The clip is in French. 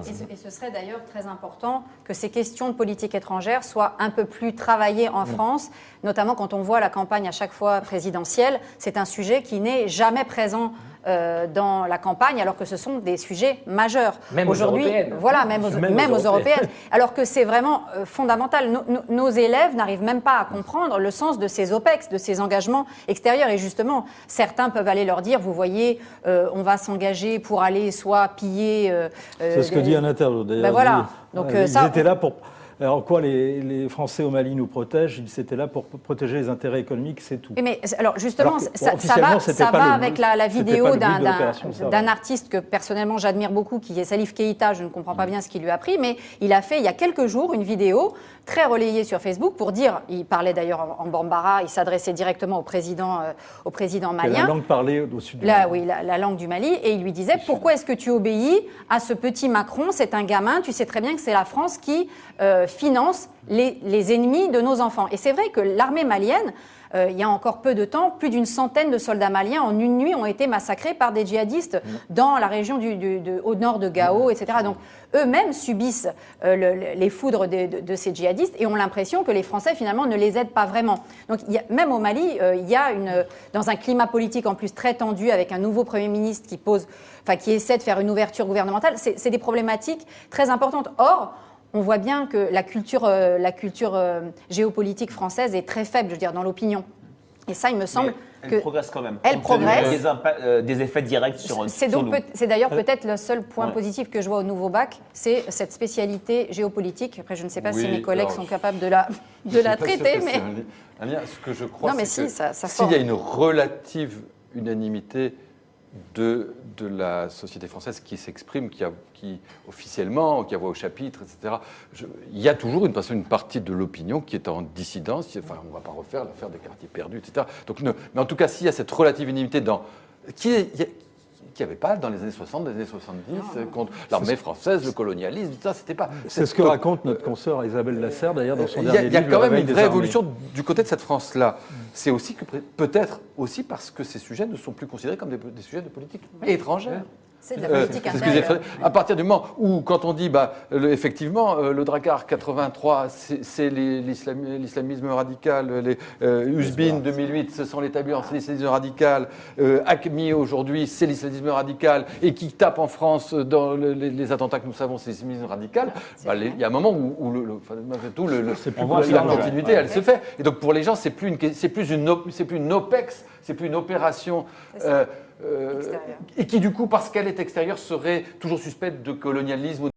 Et ce serait d'ailleurs très important que ces questions de politique étrangère soient un peu plus travaillées en France, notamment quand on voit la campagne à chaque fois présidentielle. C'est un sujet qui n'est jamais présent dans la campagne, alors que ce sont des sujets majeurs. Même aux européennes. Voilà, même aux européennes. Alors que c'est vraiment fondamental. Nos élèves n'arrivent même pas à comprendre le sens de ces OPEX, de ces engagements extérieurs. Et justement, certains peuvent aller leur dire, vous voyez, on va s'engager pour aller soit piller... c'est ce que dit un internaute d'ailleurs. Ben voilà. Donc, ils étaient là pour... Alors quoi, les Français au Mali nous protègent, ils étaient là pour protéger les intérêts économiques, c'est tout. Mais alors justement, ça va avec la vidéo d'un artiste que personnellement j'admire beaucoup, qui est Salif Keïta. Je ne comprends pas bien ce qu'il lui a pris, mais il a fait il y a quelques jours une vidéo très relayée sur Facebook pour dire, il parlait d'ailleurs en bambara, il s'adressait directement au président malien. La langue parlée au sud du Mali. Oui, la langue du Mali, et il lui disait, pourquoi est-ce que tu obéis à ce petit Macron, c'est un gamin, tu sais très bien que c'est la France qui finance les ennemis de nos enfants. Et c'est vrai que l'armée malienne, il y a encore peu de temps, plus d'une centaine de soldats maliens en une nuit ont été massacrés par des djihadistes dans la région au nord de Gao, etc. Donc eux-mêmes subissent les foudres de ces djihadistes et ont l'impression que les Français finalement ne les aident pas vraiment. Donc même au Mali, il y a dans un climat politique en plus très tendu avec un nouveau Premier ministre qui essaie de faire une ouverture gouvernementale, c'est des problématiques très importantes. Or, on voit bien que la culture géopolitique française est très faible, je veux dire, dans l'opinion. Et ça, il me semble elle progresse quand même. Elle progresse. Des effets directs sur nous. C'est d'ailleurs peut-être le seul point positif que je vois au nouveau bac, c'est cette spécialité géopolitique. Après, je ne sais pas si mes collègues sont capables de la traiter, mais... Ce que je crois, c'est que s'il y a une relative unanimité de la société française qui s'exprime, qui officiellement, qui a voix au chapitre, etc. Il y a toujours une partie de l'opinion qui est en dissidence. Enfin, on ne va pas refaire l'affaire des quartiers perdus, etc. Donc, mais en tout cas, s'il y a cette relative unanimité qui n'y avait pas dans les années 60, les années 70, contre l'armée française, le colonialisme, ça, c'était pas... C'est ce que raconte notre consoeur Isabelle Lasserre, d'ailleurs, dans son dernier livre. Il y a quand même une vraie évolution du côté de cette France-là. C'est aussi que peut-être aussi parce que ces sujets ne sont plus considérés comme des sujets de politique étrangère. C'est de la politique intérieure. À partir du moment où, quand on dit, effectivement, le Drakkar 83, c'est l'islamisme radical, les Uzbin 2008, ce sont les talibans, c'est l'islamisme radical, Acmi aujourd'hui, c'est l'islamisme radical, et qui tape en France dans les attentats que nous savons, c'est l'islamisme radical, il y a un moment où la continuité, elle se fait. Et donc, pour les gens, c'est plus une OPEX, c'est plus une opération... et qui, du coup, parce qu'elle est extérieure, serait toujours suspecte de colonialisme.